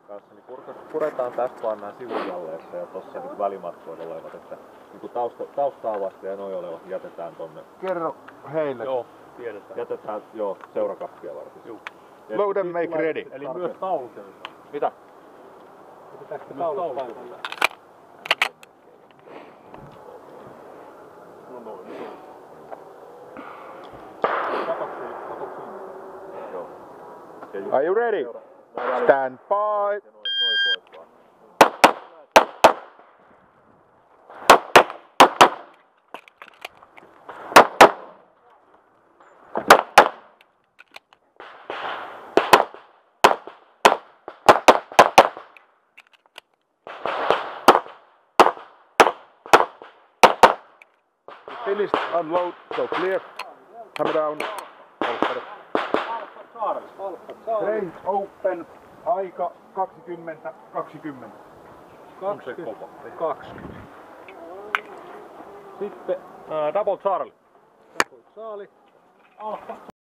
kanssa, niin puretaan tästä vaan nää sivujalleissa ja tossa nyt välimatkoilla olevat, että niin taustaa vasten ja noi olevat jätetään tonne. Kerro heille. Joo, tiedetään. Jätetään, seurakakkia varten. Joo. Load and make ready. Eli myös taulutellaan. Mitä? Tästä taulun paikalle. No noin. Are you ready? Stand by. Finished, unload, go clear. Hammer down. Range open, aika 20. 20. Sitten double Charlie. Saali.